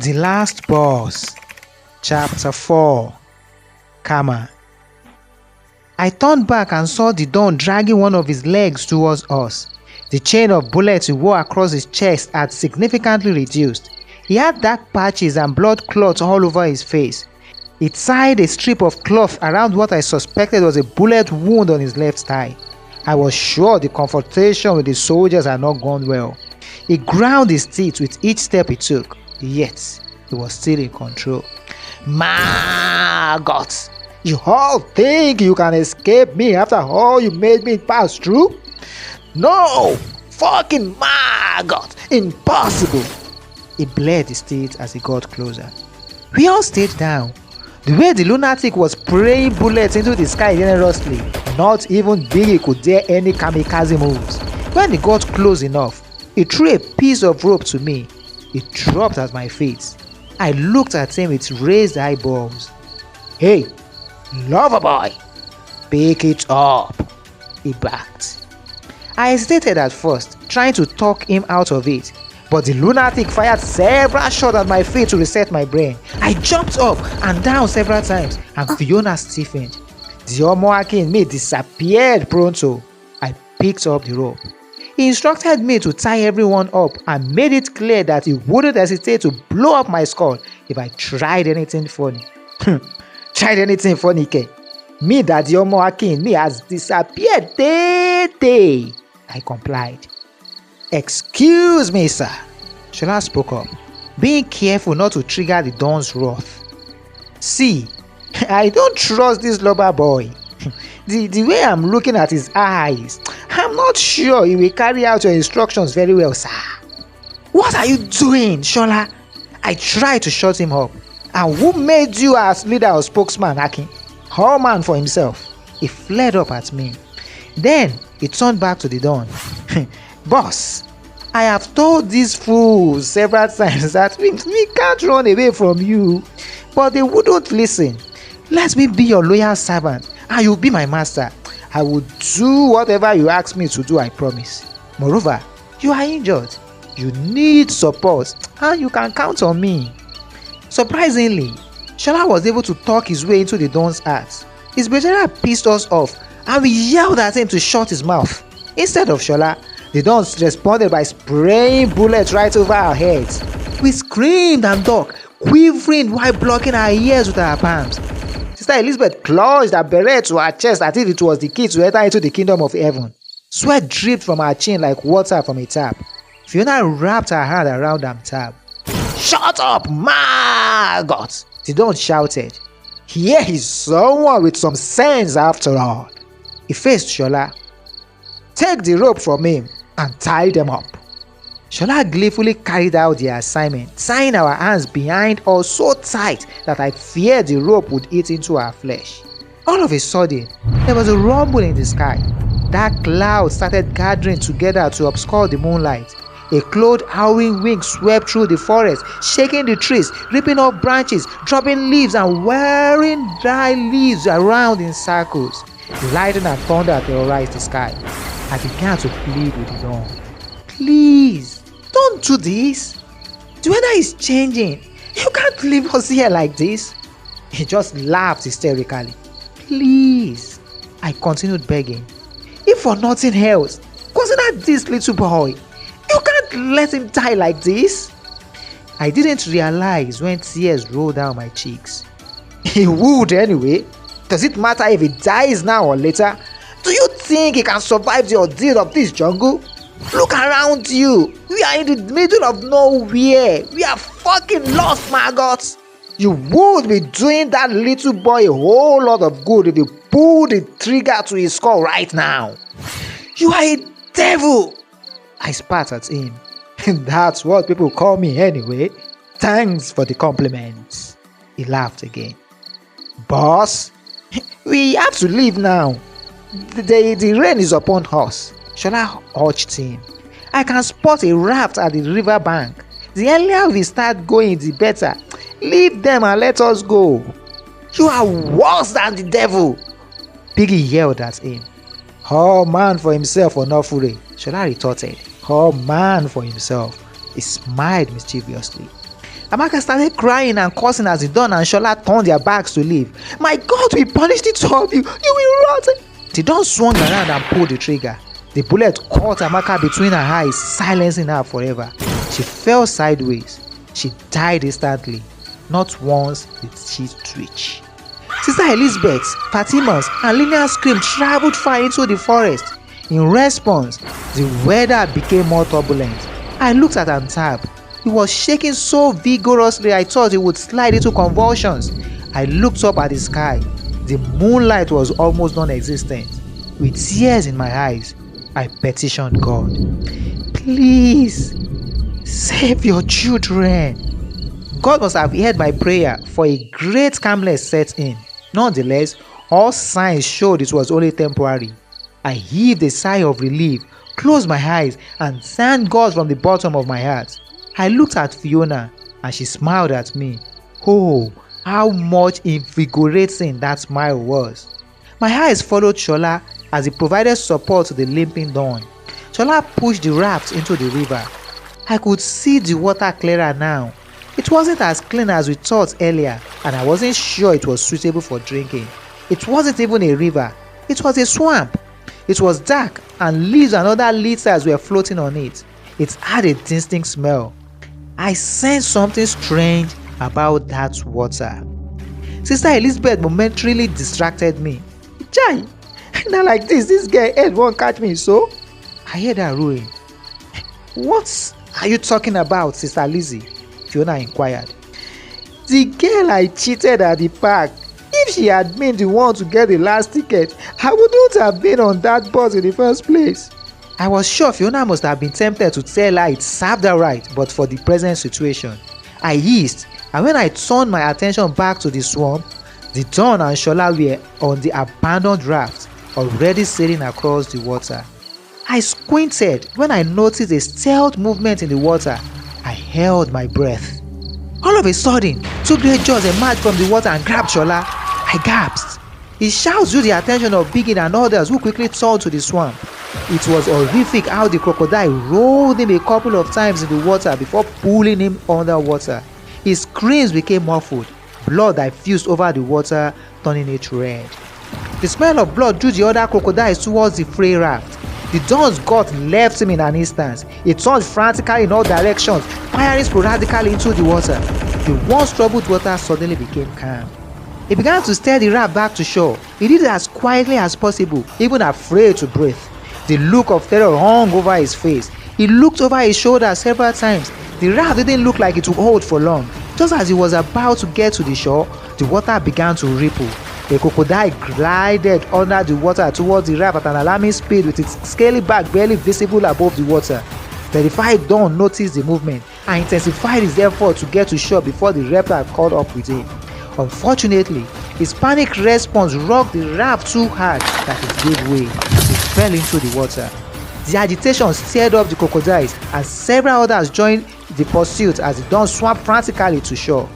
The Last Boss, Chapter 4, Karma. I turned back and saw the Don dragging one of his legs towards us. The chain of bullets he wore across his chest had significantly reduced. He had dark patches and blood clots all over his face. He tied a strip of cloth around what I suspected was a bullet wound on his left thigh. I was sure the confrontation with the soldiers had not gone well. He ground his teeth with each step he took, yet he was still in control. Maggots! You all think you can escape me after all you made me pass through? No! Fucking maggot! Impossible! He blared his teeth as he got closer. We all stayed down. The way the lunatic was spraying bullets into the sky generously, not even Biggie could dare any kamikaze moves. When he got close enough, he threw a piece of rope to me. It dropped at my feet. I looked at him with raised eyeballs. Hey, lover boy, pick it up, he barked. I hesitated at first, trying to talk him out of it, but the lunatic fired several shots at my feet to reset my brain. I jumped up and down several times, and Fiona stiffened. The Akin in me disappeared pronto. I picked up the rope. He instructed me to tie everyone up and made it clear that he wouldn't hesitate to blow up my skull if I tried anything funny. Tried anything funny, ke? Me that the Akin in me has disappeared. I complied. Excuse me, sir. Shola spoke up, being careful not to trigger the Don's wrath. See, I don't trust this lover boy. The way I'm looking at his eyes, I'm not sure he will carry out your instructions very well, sir. What are you doing, Shola? I tried to shut him up. And who made you as leader or spokesman, Akin? All man for himself. He flared up at me. Then he turned back to the Don. Boss, I have told these fools several times that we can't run away from you, but they wouldn't listen. Let me be your loyal servant and you'll be my master. I will do whatever you ask me to do, I promise. Moreover, you are injured. You need support and you can count on me. Surprisingly, Shola was able to talk his way into the Don's heart. His betrayal pissed us off and we yelled at him to shut his mouth. Instead of Shola, the Don responded by spraying bullets right over our heads. We screamed and ducked, quivering while blocking our ears with our palms. Sister Elizabeth clutched her beret to her chest as if it was the key to enter into the kingdom of heaven. Sweat dripped from her chin like water from a tap. Fiona wrapped her hand around her tab. Shut up, maggot! The Don shouted. Here is someone with some sense after all. He faced Shola. Take the rope from him and tie them up. Shola gleefully carried out the assignment, tying our hands behind us so tight that I feared the rope would eat into our flesh. All of a sudden, there was a rumble in the sky. Dark clouds started gathering together to obscure the moonlight. A cloud howling wind swept through the forest, shaking the trees, ripping off branches, dropping leaves and wearing dry leaves around in circles. Lightning and thunder terrorized the sky. I began to plead with the Don. Please, don't do this. The weather is changing. You can't leave us here like this. He just laughed hysterically. Please, I continued begging. If for nothing else, consider this little boy. You can't let him die like this. I didn't realize when tears rolled down my cheeks. He would anyway. Does it matter if he dies now or later? Do you think he can survive the ordeal of this jungle? Look around you. We are in the middle of nowhere. We are fucking lost, maggots. You would be doing that little boy a whole lot of good if you pulled the trigger to his skull right now. You are a devil. I spat at him. That's what people call me anyway. Thanks for the compliments. He laughed again. Boss, we have to leave now. The rain is upon us. Shola urged him. I can spot a raft at the river bank. The earlier we start going, the better. Leave them and let us go. You are worse than the devil. Biggie yelled at him. All man for himself or not fure, Shola retorted. All man for himself. He smiled mischievously. Amaka started crying and cursing as the Don and Shola turned their backs to leave. "My God will punish the two of you. You will rot." The Don swung around and pulled the trigger. The bullet caught Amaka between her eyes, silencing her forever. She fell sideways. She died instantly. Not once did she twitch. Sister Elizabeth, Fatima's, and Lillian's scream traveled far into the forest. In response, the weather became more turbulent. I looked at Antab. He was shaking so vigorously I thought he would slide into convulsions. I looked up at the sky. The moonlight was almost non-existent. With tears in my eyes, I petitioned God. "Please, save your children." God must have heard my prayer, for a great calmness set in. Nonetheless, all signs showed it was only temporary. I heaved a sigh of relief, closed my eyes, and thanked God from the bottom of my heart. I looked at Fiona, and she smiled at me. Oh, how much invigorating that smile was. My eyes followed Shola as he provided support to the limping Dawn. Shola pushed the raft into the river. I could see the water clearer now. It wasn't as clean as we thought earlier, and I wasn't sure it was suitable for drinking. It wasn't even a river. It was a swamp. It was dark, and leaves and other litters were floating on it. It had a distinct smell. I sensed something strange about that water. Sister Elizabeth momentarily distracted me. "Chai, now like this girl head won't catch me, so?" I heard her ruin. "What are you talking about, Sister Lizzie?" Fiona inquired. "The girl I cheated at the park. If she had been the one to get the last ticket, I wouldn't have been on that bus in the first place." I was sure Fiona must have been tempted to tell her it served her right, but for the present situation. I hissed, and when I turned my attention back to the swamp, the Dawn and Shola were on the abandoned raft, already sailing across the water. I squinted when I noticed a stealth movement in the water. I held my breath. All of a sudden, two great jaws emerged from the water and grabbed Shola. I gasped. His shouts drew the attention of Biggin and others, who quickly turned to the swamp. It was horrific how the crocodile rolled him a couple of times in the water before pulling him underwater. His screams became muffled. Blood diffused over the water, turning it red. The smell of blood drew the other crocodiles towards the fray raft. The Dawn's gut left him in an instant. He turned frantically in all directions, firing sporadically into the water. The once troubled water suddenly became calm. He began to steer the raft back to shore. He did it as quietly as possible, even afraid to breathe. The look of terror hung over his face. He looked over his shoulder several times. The raft didn't look like it would hold for long. Just as he was about to get to the shore, the water began to ripple. The crocodile glided under the water towards the raft at an alarming speed, with its scaly back barely visible above the water. Terrified Dawn noticed the movement and intensified his effort to get to shore before the reptile caught up with him. Unfortunately, his panic response rocked the raft too hard that it gave way. It fell into the water. The agitation stirred up the crocodiles, and several others joined the pursuit as the Dawn swam frantically to shore.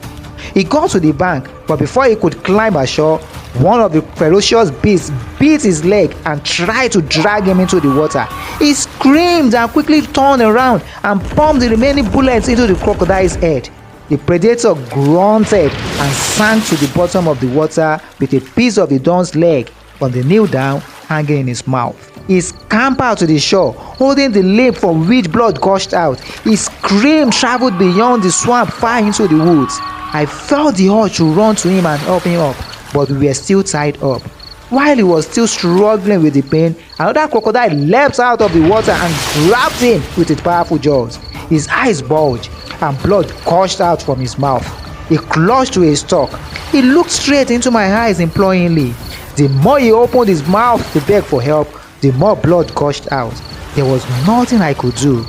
He got to the bank, but before he could climb ashore, one of the ferocious beasts beat his leg and tried to drag him into the water. He screamed and quickly turned around and pumped the remaining bullets into the crocodile's head. The predator grunted and sank to the bottom of the water with a piece of the Dawn's leg on the knee down hanging in his mouth. He scampered to the shore, holding the limb from which blood gushed out. His scream traveled beyond the swamp far into the woods. I felt the urge to run to him and help him up, but we were still tied up. While he was still struggling with the pain, another crocodile leapt out of the water and grabbed him with its powerful jaws. His eyes bulged and blood gushed out from his mouth. He clutched to a stalk. He looked straight into my eyes imploringly. The more he opened his mouth to beg for help, the more blood gushed out. There was nothing I could do.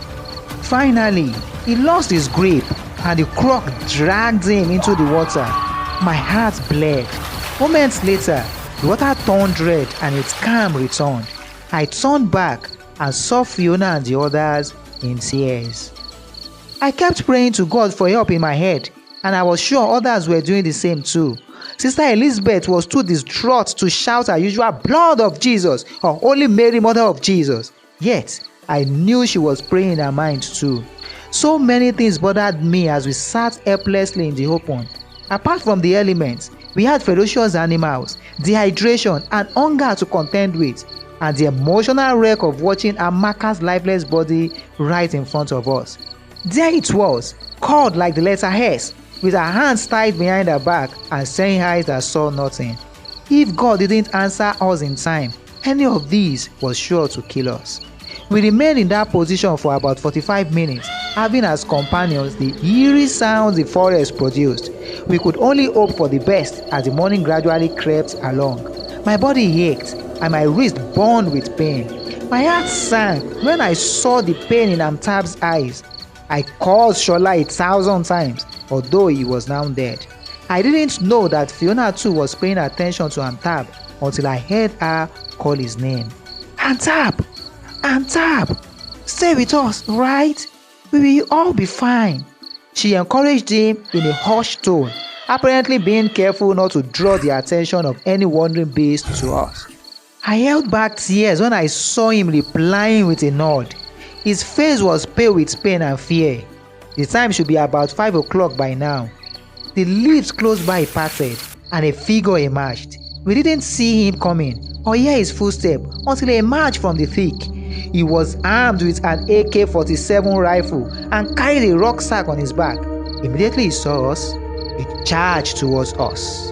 Finally, he lost his grip and the croc dragged him into the water. My heart bled. Moments later, the water turned red and its calm returned. I turned back and saw Fiona and the others in tears. I kept praying to God for help in my head, and I was sure others were doing the same too. Sister Elizabeth was too distraught to shout her usual "Blood of Jesus" or "Holy Mary, Mother of Jesus." Yet, I knew she was praying in her mind too. So many things bothered me as we sat helplessly in the open. Apart from the elements, we had ferocious animals, dehydration and hunger to contend with, and the emotional wreck of watching Amaka's lifeless body right in front of us. There it was, curled like the letter S, with her hands tied behind her back and staring eyes that saw nothing. If God didn't answer us in time, any of these was sure to kill us. We remained in that position for about 45 minutes, having as companions the eerie sounds the forest produced. We could only hope for the best as the morning gradually crept along. My body ached and my wrist burned with pain. My heart sank when I saw the pain in Amtab's eyes. I called Shola 1,000 times, although he was now dead. I didn't know that Fiona too was paying attention to Amtab until I heard her call his name. Amtab! Amtab! Stay with us, right? We will all be fine. She encouraged him in a hushed tone, apparently being careful not to draw the attention of any wandering beast to us. I held back tears when I saw him replying with a nod. His face was pale with pain and fear. The time should be about 5 o'clock by now. The leaves close by parted and a figure emerged. We didn't see him coming or hear his footstep until he emerged from the thick. He was armed with an AK-47 rifle and carried a rucksack on his back. Immediately he saw us, he charged towards us.